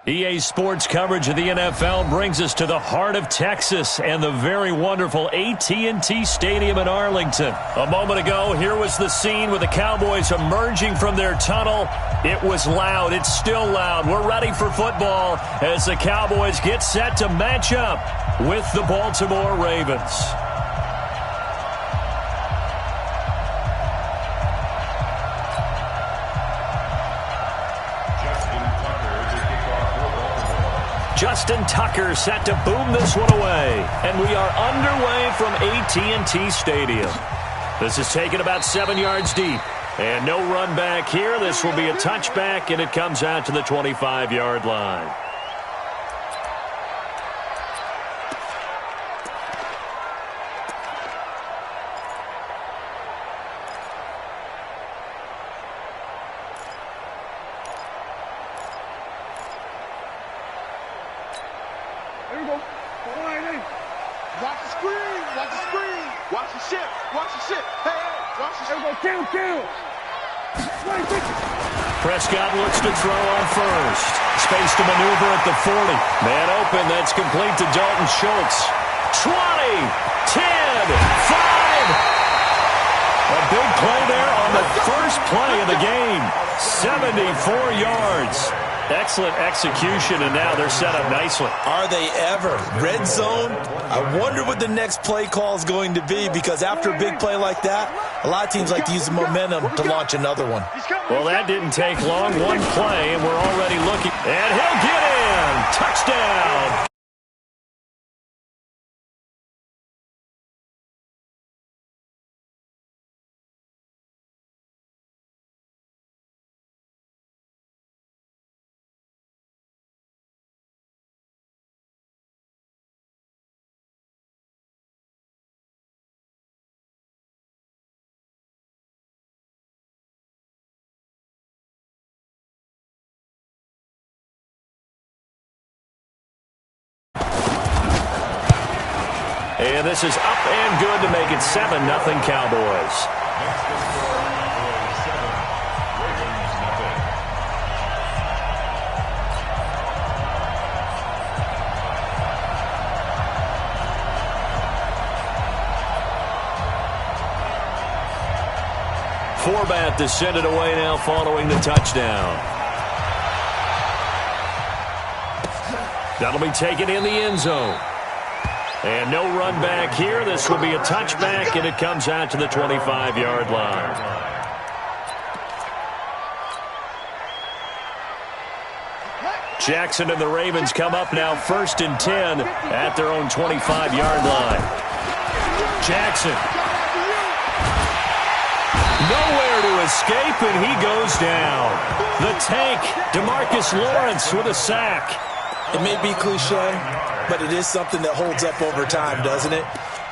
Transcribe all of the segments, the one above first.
EA Sports coverage of the NFL brings us to the heart of Texas and the very wonderful AT&T Stadium in Arlington. A moment ago, here was the scene with the Cowboys emerging from their tunnel. It was loud. It's still loud. We're ready for football as the Cowboys get set to match up with the Baltimore Ravens. Justin Tucker set to boom this one away. And we are underway from AT&T Stadium. This is taken about 7 yards deep. And no run back here. This will be a touchback, and it comes out to the 25-yard line. Prescott looks to throw on first. Space to maneuver at the 40. Man open. That's complete to Dalton Schultz. 20, 10, 5. A big play there on the first play of the game. 74 yards. Excellent execution, and now they're set up nicely. Are they ever? Red zone? I wonder what the next play call is going to be, because after a big play like that, a lot of teams like to use the momentum to launch another one. Well, that didn't take long. One play, and we're already looking. And he'll get in. Touchdown. And this is up and good to make it 7-0 Cowboys. Forbat to send it away now following the touchdown. That'll be taken in the end zone. And no run back here. This will be a touchback, and it comes out to the 25-yard line. Jackson and the Ravens come up now 1st and 10 at their own 25-yard line. Jackson. Nowhere to escape, and he goes down. The tank, DeMarcus Lawrence with a sack. It may be cliche, but it is something that holds up over time, doesn't it?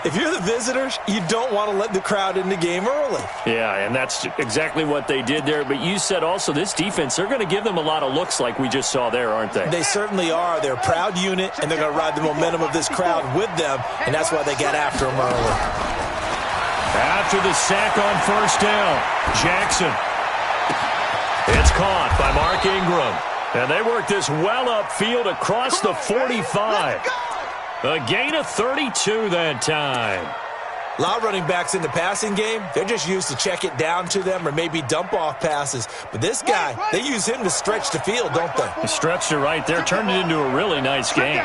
If you're the visitors, you don't want to let the crowd in the game early. Yeah, and that's exactly what they did there. But you said also this defense, they're going to give them a lot of looks like we just saw there, aren't they? They certainly are. They're a proud unit, and they're going to ride the momentum of this crowd with them, and that's why they got after them early. After the sack on 1st down, Jackson. It's caught by Mark Ingram. And they work this well upfield across the 45. A gain of 32 that time. A lot of running backs in the passing game, they're just used to check it down to them or maybe dump off passes. But this guy, they use him to stretch the field, don't they? He stretched it right there, turned it into a really nice game.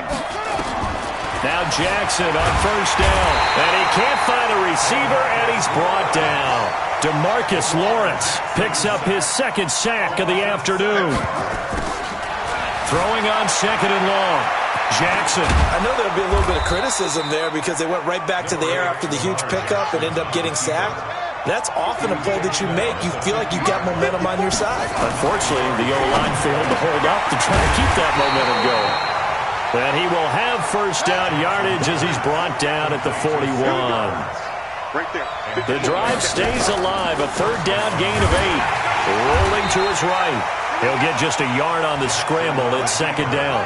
Now Jackson on 1st down. And he can't find a receiver, and he's brought down. DeMarcus Lawrence picks up his 2nd sack of the afternoon. Throwing on 2nd and long. Jackson. I know there'll be a little bit of criticism there because they went right back to the air after the huge pickup and ended up getting sacked. That's often a play that you make. You feel like you've got momentum on your side. Unfortunately, the O-line failed to hold up to try to keep that momentum going. And he will have 1st down yardage as he's brought down at the 41. Right there. The drive stays alive. A 3rd down gain of 8. Rolling to his right. He'll get just a yard on the scramble at 2nd down.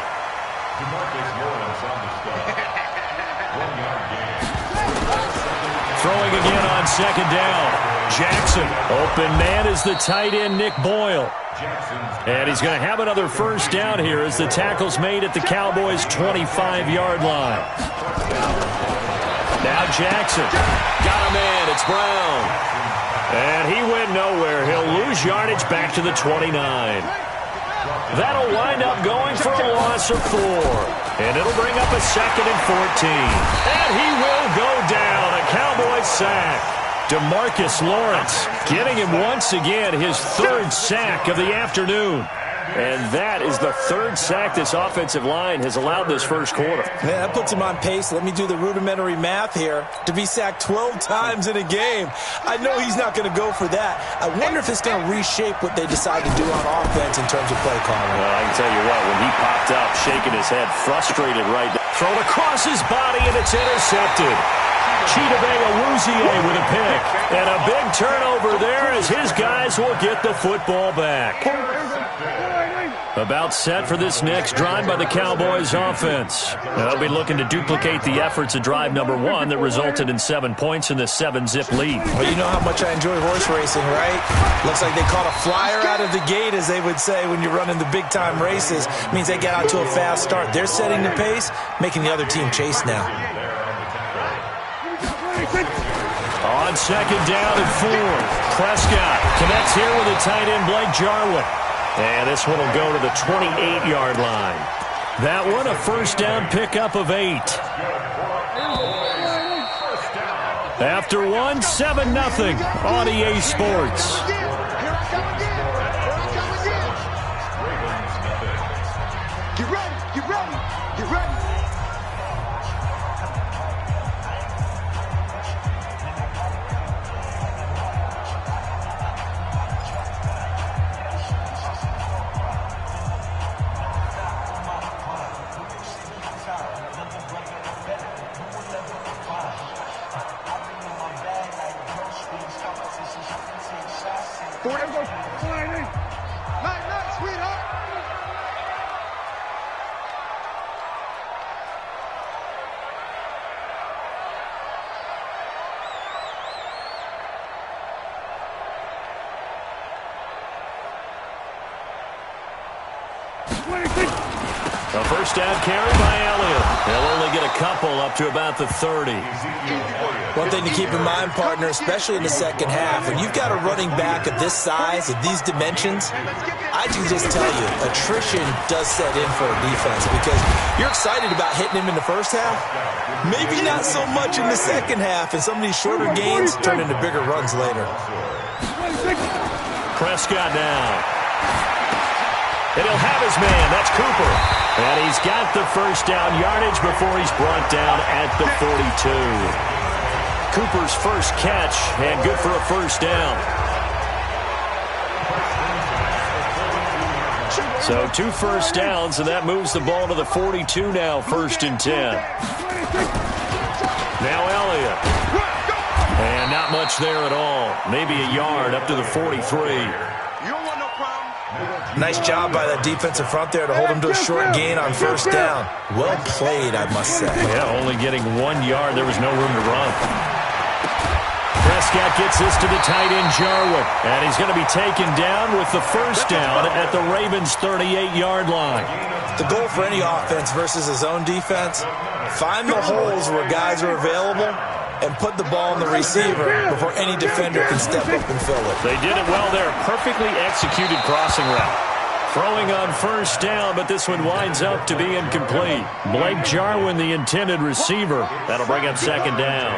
Throwing again on second down. Jackson. Open man is the tight end, Nick Boyle. And he's going to have another first down here as the tackle's made at the Cowboys' 25-yard line. Now Jackson. Got a man. It's Brown. And he went nowhere. He'll lose yardage back to the 29. That'll wind up going for a loss of 4. And it'll bring up a 2nd and 14. And he will go down. A Cowboys sack. DeMarcus Lawrence getting him once again his 3rd sack of the afternoon. And that is the 3rd sack this offensive line has allowed this first quarter. Man, that puts him on pace. Let me do the rudimentary math here. To be sacked 12 times in a game, I know he's not going to go for that. I wonder if it's going to reshape what they decide to do on offense in terms of play calling. Well, I can tell you what, when he popped up, shaking his head, frustrated right now. Thrown across his body, and it's intercepted. Chidobe Awuzie with a pick. And a big turnover there as his guys will get the football back. About set for this next drive by the Cowboys offense. They'll be looking to duplicate the efforts of drive number 1 that resulted in 7 points in the 7-zip lead. Well, you know how much I enjoy horse racing, right? Looks like they caught a flyer out of the gate, as they would say when you're running the big-time races. Means they get out to a fast start. They're setting the pace, making the other team chase now. On second down and 4, Prescott connects here with the tight end Blake Jarwin. And this one will go to the 28-yard line. That one a first down pickup of 8. After 1, 7-0 on EA Sports. Get ready, get ready, get ready. A first down carry by Elliott. They'll only get a couple up to about the 30. One thing to keep in mind, partner, especially in the second half, when you've got a running back of this size, of these dimensions, I can just tell you, attrition does set in for a defense because you're excited about hitting him in the first half. Maybe not so much in the second half, and some of these shorter gains turn into bigger runs later. Prescott now. And he'll have his man. That's Cooper. And he's got the first down yardage before he's brought down at the 42. Cooper's first catch, and good for a first down. So 2 first downs, and that moves the ball to the 42 now, 1st and 10. Now Elliott. And not much there at all. Maybe a yard up to the 43. Nice job by that defensive front there to hold him to a short gain on first down. Well played, I must say. Yeah, only getting 1 yard. There was no room to run. Prescott gets this to the tight end, Jarwin. And he's going to be taken down with the first down at the Ravens' 38-yard line. The goal for any offense versus his own defense, find the holes where guys are available and put the ball in the receiver before any defender can step up and fill it. They did it well there. Perfectly executed crossing route. Throwing on first down, but this one winds up to be incomplete. Blake Jarwin, the intended receiver. That'll bring up second down.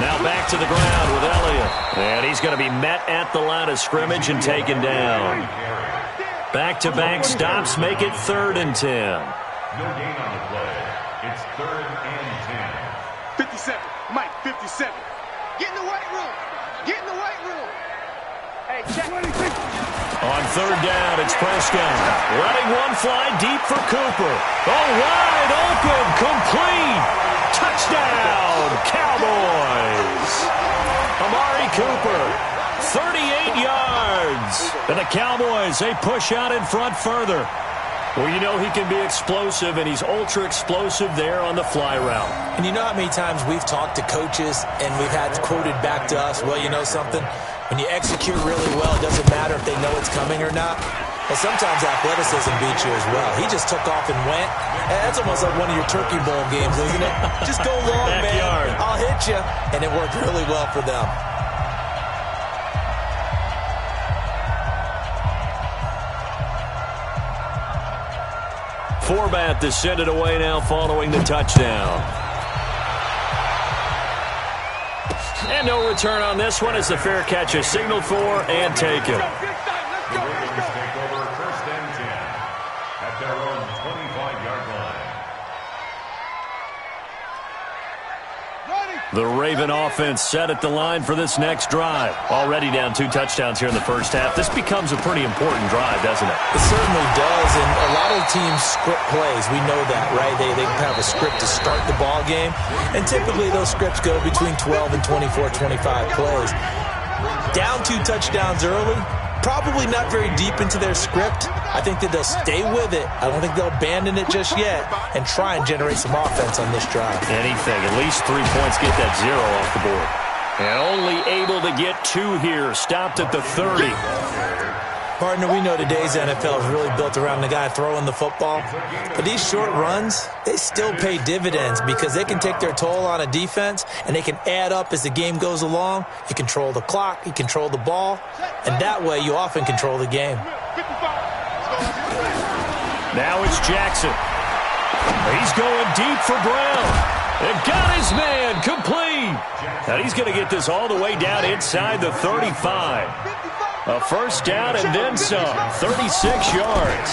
Now back to the ground with Elliott. And he's going to be met at the line of scrimmage and taken down. Back-to-back stops make it 3rd and 10. No gain on the play. It's 3rd and 10. 57. Mike, 57. Get in the weight room. Get in the weight room. Hey, check. On 3rd down, it's Prescott. Letting one fly deep for Cooper. Oh, wide open, complete. Touchdown, Cowboys. Amari Cooper, 38 yards. And the Cowboys, they push out in front further. Well, you know he can be explosive, and he's ultra-explosive there on the fly route. And you know how many times we've talked to coaches and we've had quoted back to us, well, you know something? When you execute really well, it doesn't matter if they know it's coming or not. But sometimes athleticism beats you as well. He just took off and went. And that's almost like one of your Turkey Bowl games, isn't it? Just go long, Backyard. man. I'll hit you. And it worked really well for them. Forbat to send it away now following the touchdown. And no return on this one as the fair catch is signaled for and taken. The Ravens take over 1st and 10 at their own 25-yard line. The Raven offense set at the line for this next drive. Already down 2 touchdowns here in the first half. This becomes a pretty important drive, doesn't it? It certainly does, and a lot of teams script plays. We know that, right? They have a script to start the ball game, and typically those scripts go between 12 and 24, 25 plays. Down 2 touchdowns early, probably not very deep into their script. I think that they'll stay with it. I don't think they'll abandon it just yet and try and generate some offense on this drive. Anything. At least 3 points, get that 0 off the board. And only able to get 2 here. Stopped at the 30. Partner, we know today's NFL is really built around the guy throwing the football. But these short runs, they still pay dividends because they can take their toll on a defense and they can add up as the game goes along. You control the clock, you control the ball, and that way you often control the game. Now it's Jackson. He's going deep for Brown. And got his man complete. And he's going to get this all the way down inside the 35. A first down and then some. 36 yards.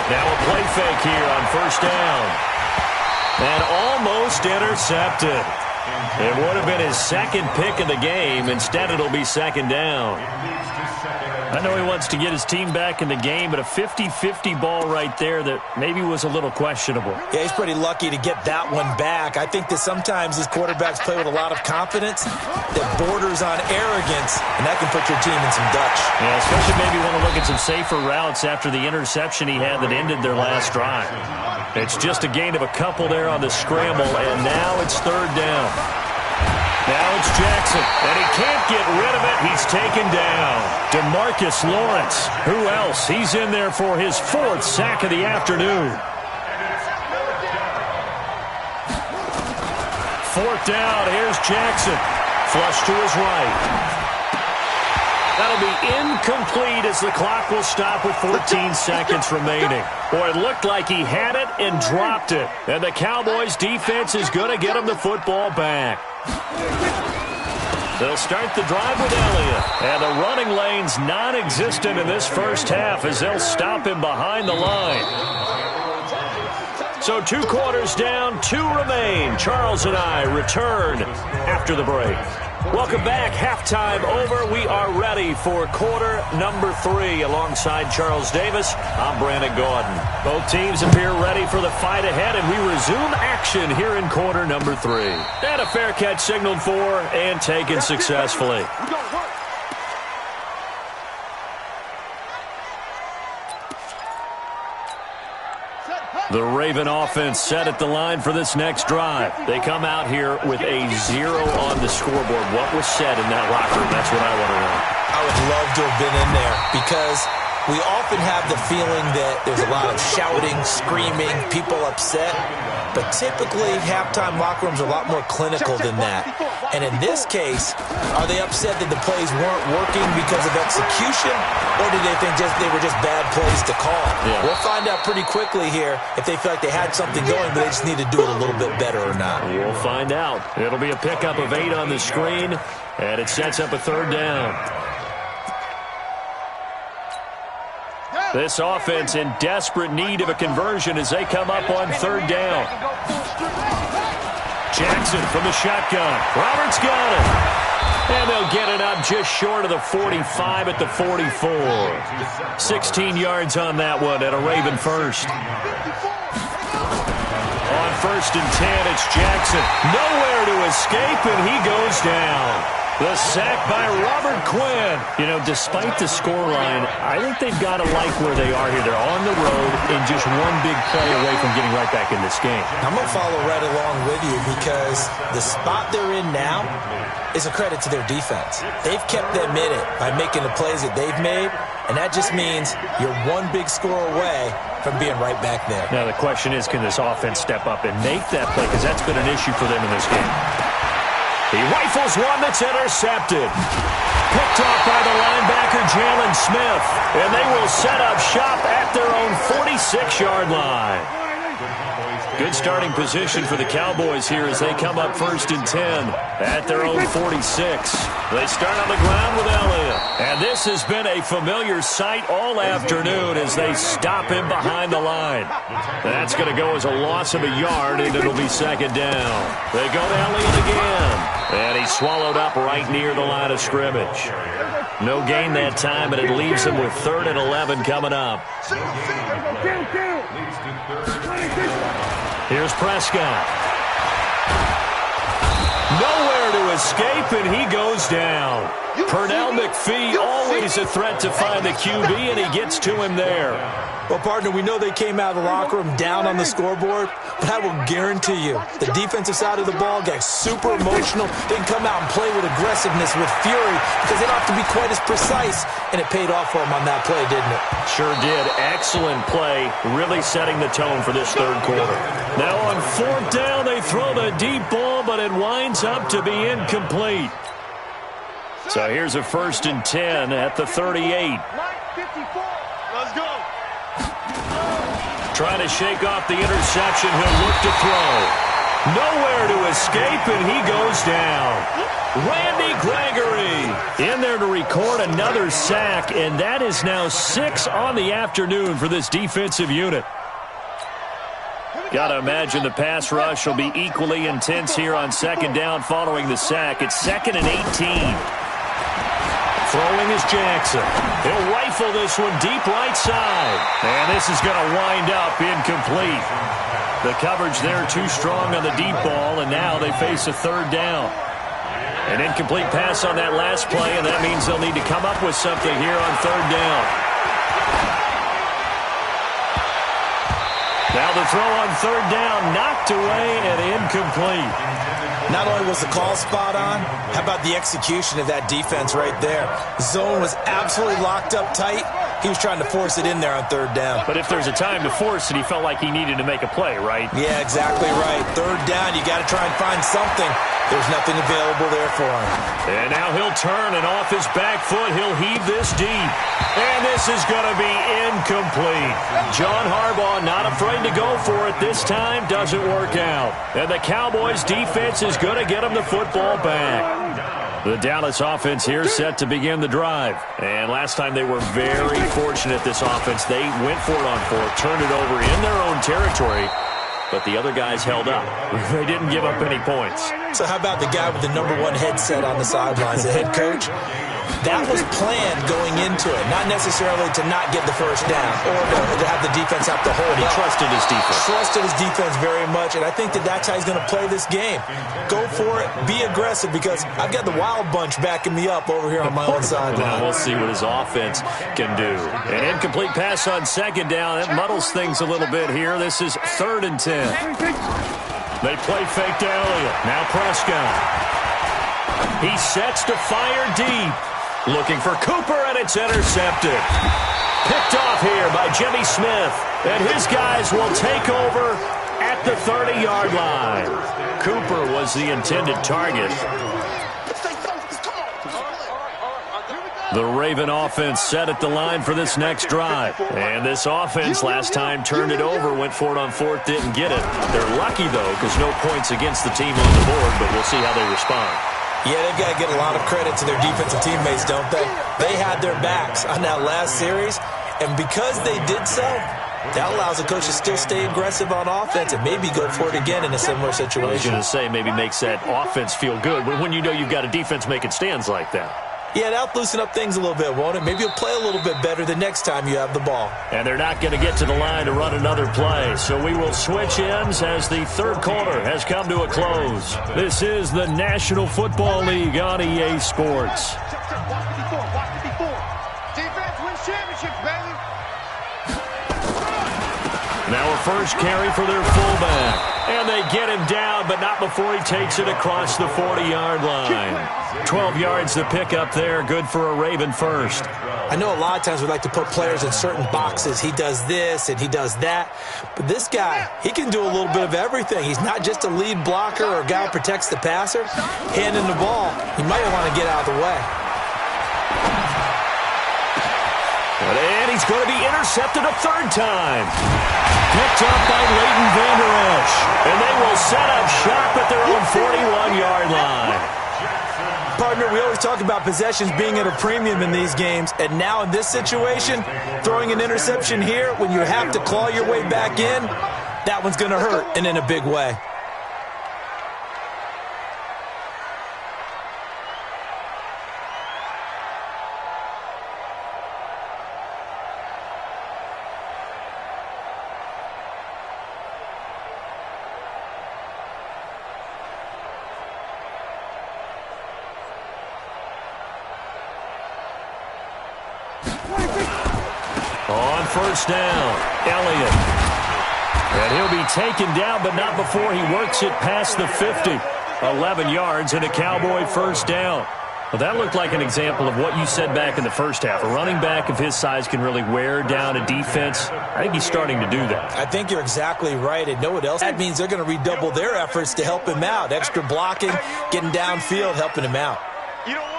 Now a play fake here on first down. And almost intercepted. It would have been his second pick of the game. Instead, it'll be second down. I know he wants to get his team back in the game, but a 50-50 ball right there that maybe was a little questionable. Yeah, he's pretty lucky to get that one back. I think that sometimes these quarterbacks play with a lot of confidence that borders on arrogance, and that can put your team in some Dutch. Yeah, especially maybe want to look at some safer routes after the interception he had that ended their last drive. It's just a gain of a couple there on the scramble, and now it's third down. Now it's Jackson, and he can't get rid of it. He's taken down. DeMarcus Lawrence. Who else? He's in there for his 4th sack of the afternoon. 4th down. Here's Jackson. Flush to his right. That'll be incomplete as the clock will stop with 14 seconds remaining. Boy, it looked like he had it and dropped it. And the Cowboys defense is going to get him the football back. They'll start the drive with Elliott. And the running lane's non-existent in this first half as they'll stop him behind the line. So 2 quarters down, 2 remain. Charles and I return after the break. Welcome back. Halftime over. We are ready for quarter number 3. Alongside Charles Davis, I'm Brandon Gordon. Both teams appear ready for the fight ahead, and we resume action here in quarter number 3. And a fair catch signaled for and taken successfully. The Raven offense set at the line for this next drive. They come out here with a 0 on the scoreboard. What was said in that locker room? That's what I want to know. I would love to have been in there because we often have the feeling that there's a lot of shouting, screaming, people upset. But typically, halftime locker rooms are a lot more clinical than that. And in this case, are they upset that the plays weren't working because of execution? Or do they think they were just bad plays to call? Yeah. We'll find out pretty quickly here if they feel like they had something going, but they just need to do it a little bit better or not. We'll find out. It'll be a pickup of 8 on the screen, and it sets up a third down. This offense in desperate need of a conversion as they come up on third down. Jackson from the shotgun. Roberts got it. And they'll get it up just short of the 45 at the 44. 16 yards on that one at a Raven first. On 1st and 10, it's Jackson. Nowhere to escape, and he goes down. The sack by Robert Quinn. You know, despite the scoreline, I think they've got to like where they are here. They're on the road and just one big play away from getting right back in this game. I'm going to follow right along with you because the spot they're in now is a credit to their defense. They've kept them in it by making the plays that they've made, and that just means you're one big score away from being right back there. Now the question is, can this offense step up and make that play? Because that's been an issue for them in this game. He rifles one that's intercepted. Picked off by the linebacker, Jalen Smith. And they will set up shop at their own 46-yard line. Good starting position for the Cowboys here as they come up 1st and 10 at their own 46. They start on the ground with Elliott. And this has been a familiar sight all afternoon as they stop him behind the line. That's going to go as a loss of a yard, and it'll be 2nd down. They go to Elliott again. And he's swallowed up right near the line of scrimmage. No gain that time, and it leaves him with 3rd and 11 coming up. Here's Prescott. Nowhere to escape, and he goes down. Pernell McPhee, always a threat to find the QB, and he gets to him there. Well, partner, we know they came out of the locker room down on the scoreboard, but I will guarantee you the defensive side of the ball got super emotional. They can come out and play with aggressiveness, with fury, because they don't have to be quite as precise, and it paid off for them on that play, didn't it? Sure did. Excellent play, really setting the tone for this 3rd quarter. Now on 4th down, they throw the deep ball, but it winds up to be incomplete. So here's a 1st and 10 at the 38. Let's go. Trying to shake off the interception. He'll look to throw. Nowhere to escape, and he goes down. Randy Gregory in there to record another sack, and that is now 6 on the afternoon for this defensive unit. Got to imagine the pass rush will be equally intense here on 2nd down following the sack. It's 2nd and 18. Throwing is Jackson. He'll rifle this one deep right side. And this is going to wind up incomplete. The coverage there too strong on the deep ball, and now they face a 3rd down. An incomplete pass on that last play, and that means they'll need to come up with something here on 3rd down. Now the throw on 3rd down, knocked away and incomplete. Not only was the call spot on, how about the execution of that defense right there? Zone was absolutely locked up tight. He was trying to force it in there on 3rd down. But if there's a time to force it, he felt like he needed to make a play, right? Yeah, exactly right. 3rd down, you got to try and find something. There's nothing available there for him. And now he'll turn, and off his back foot, he'll heave this deep. And this is going to be incomplete. John Harbaugh not afraid to go for it. This time doesn't work out. And the Cowboys defense is going to get him the football back. The Dallas offense here set to begin the drive. And last time they were very fortunate, this offense. They went for it on 4th, turned it over in their own territory. But the other guys held up. They didn't give up any points. So how about the guy with the #1 headset on the sidelines, the head coach? That was planned going into it, not necessarily to not get the 1st down or to have the defense have to hold up. He trusted his defense. Trusted his defense very much, and I think that's how he's going to play this game. Go for it, be aggressive, because I've got the wild bunch backing me up over here on my own sideline. We'll see what his offense can do. An incomplete pass on 2nd down. That muddles things a little bit here. This is 3rd and 10. They play fake to Elliott. Now Prescott. He sets to fire deep. Looking for Cooper, and it's intercepted. Picked off here by Jimmy Smith. And his guys will take over at the 30-yard line. Cooper was the intended target. The Raven offense set at the line for this next drive. And this offense last time turned it over, went for it on 4th, didn't get it. They're lucky, though, because no points against the team on the board, but we'll see how they respond. Yeah, they've got to get a lot of credit to their defensive teammates, don't they? They had their backs on that last series, and because they did so, that allows the coach to still stay aggressive on offense and maybe go for it again in a similar situation. I was going to say maybe makes that offense feel good, but when you know you've got a defense making stands like that. Yeah, that'll loosen up things a little bit, won't it? Maybe you'll play a little bit better the next time you have the ball. And they're not going to get to the line to run another play, so we will switch ends as the third quarter has come to a close. This is the National Football League on EA Sports. Watch it before. Defense wins championships, baby. Now a first carry for their fullback. And they get him down, but not before he takes it across the 40-yard line. 12 yards to pick up there. Good for a Raven first. I know a lot of times we like to put players in certain boxes. He does this and he does that. But this guy, he can do a little bit of everything. He's not just a lead blocker or a guy who protects the passer. Handing the ball, he might want to get out of the way. And he's going to be intercepted a third time. Picked up by Leighton Vander Esch. And they will set up shop at their own 41-yard line. Partner, we always talk about possessions being at a premium in these games. And now in this situation, throwing an interception here when you have to claw your way back in, that one's going to hurt, and in a big way. On first down, Elliott. And he'll be taken down, but not before he works it past the 50. 11 yards and a Cowboy first down. Well, that looked like an example of what you said back in the first half. A running back of his size can really wear down a defense. I think he's starting to do that. I think you're exactly right. And know what else? That means they're going to redouble their efforts to help him out. Extra blocking, getting downfield, helping him out. You don't want it.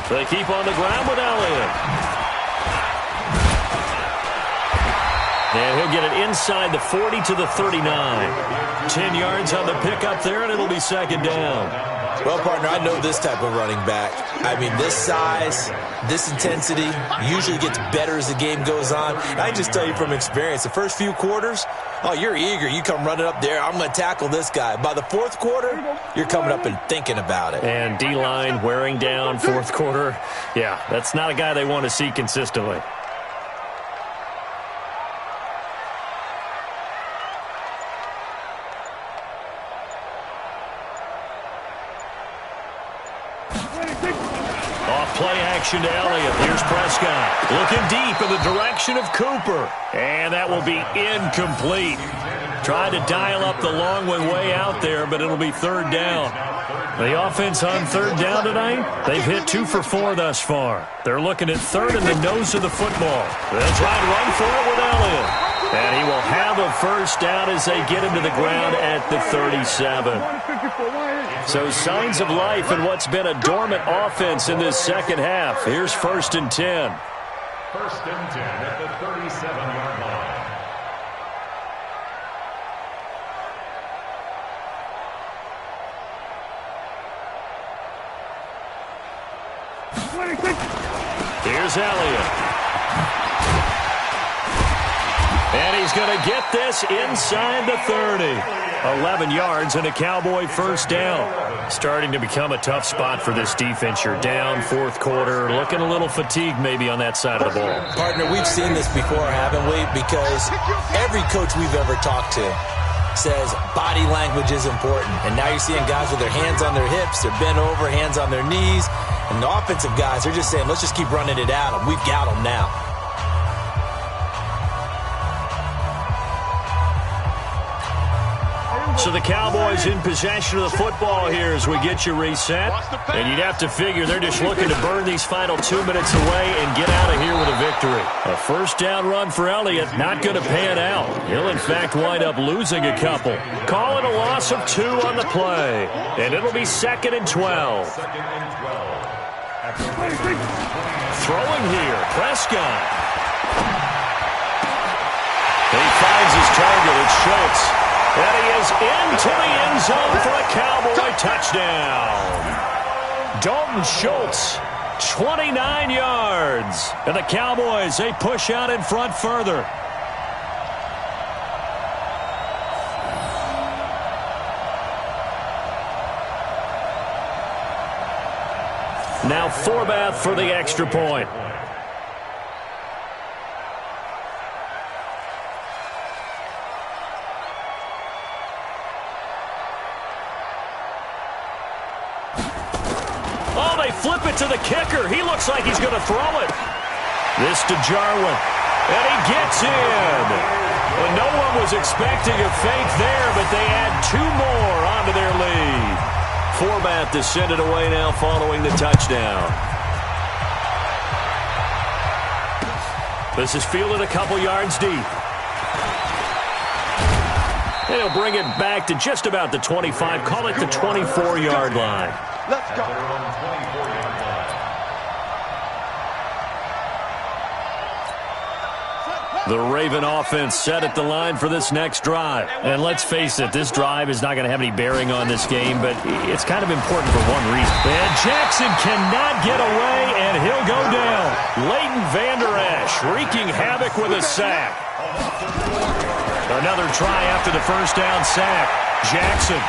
They keep on the ground with Elliott. And he'll get it inside the 40 to the 39. 10 yards on the pickup there, and it'll be second down. Well, partner, I know this type of running back. I mean, this size, this intensity usually gets better as the game goes on. And I just tell you from experience, the first few quarters, oh, you're eager. You come running up there, I'm going to tackle this guy. By the fourth quarter, you're coming up and thinking about it. And D-line wearing down fourth quarter. Yeah, that's not a guy they want to see consistently. Play action to Elliott. Here's Prescott. Looking deep in the direction of Cooper. And that will be incomplete. Tried to dial up the long way out there, but it'll be third down. The offense on third down tonight, they've hit 2 for 4 thus far. They're looking at third in the nose of the football. They'll try to run for it with Elliott. And he will have a first down as they get him to the ground at the 37. So signs of life in what's been a dormant offense in this second half. Here's first and 10. First and 10 at the 37-yard line. Here's Elliott. And he's going to get this inside the 30. 11 yards and a Cowboy first down. Starting to become a tough spot for this defense. You're down fourth quarter, looking a little fatigued maybe on that side of the ball. Partner, we've seen this before, haven't we? Because every coach we've ever talked to says body language is important. And now you're seeing guys with their hands on their hips, they're bent over, hands on their knees. And the offensive guys, they're just saying, let's just keep running it at them. We've got them now. So the Cowboys in possession of the football here as we get you reset. And you'd have to figure they're just looking to burn these final 2 minutes away and get out of here with a victory. A first down run for Elliott, not going to pan out. He'll in fact wind up losing a couple. Call it a loss of 2 on the play. And it'll be second and 12. Throwing here, Prescott. He finds his target, it's Schultz. And he is into the end zone for a Cowboy touchdown. Dalton Schultz, 29 yards. And the Cowboys, they push out in front further. Now Forbath for the extra point. Oh, they flip it to the kicker. He looks like he's going to throw it. This to Jarwin. And he gets in. And no one was expecting a fake there, but they add 2 more onto their lead. Forbath to send it away now following the touchdown. This is fielded a couple yards deep. And he'll bring it back to just about the 25. Call it the 24-yard line. Let's go. The Raven offense set at the line for this next drive. And let's face it, this drive is not going to have any bearing on this game, but it's kind of important for one reason. And Jackson cannot get away, and he'll go down. Leighton Vander Esch wreaking havoc with a sack. Another try after the first down sack. Jackson.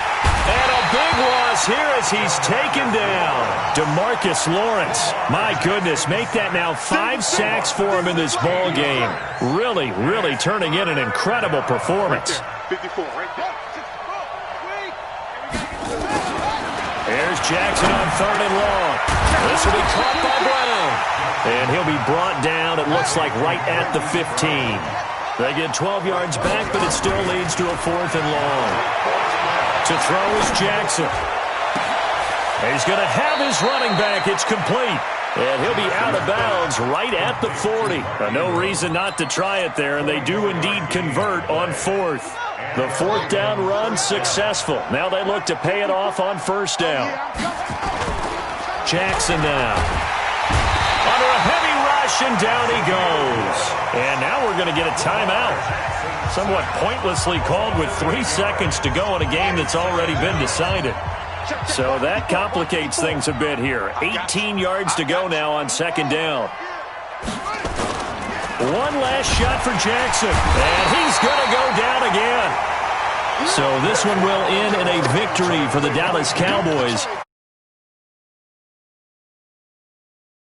And a big loss here as he's taken down. DeMarcus Lawrence. My goodness, make that now 5 sacks for him in this ball game. Really, really turning in an incredible performance. 54 right there. Here's Jackson on 3rd and long. This will be caught by Brown. And he'll be brought down, it looks like, right at the 15. They get 12 yards back, but it still leads to a 4th and long. To throw is Jackson. He's going to have his running back. It's complete. And he'll be out of bounds right at the 40. No reason not to try it there, and they do indeed convert on 4th. The 4th down run successful. Now they look to pay it off on 1st down. Jackson now. Under a heavy rush, and down he goes. And now we're going to get a timeout. Somewhat pointlessly called with 3 seconds to go in a game that's already been decided. So that complicates things a bit here. 18 yards to go now on 2nd down. One last shot for Jackson. And he's going to go down again. So this one will end in a victory for the Dallas Cowboys.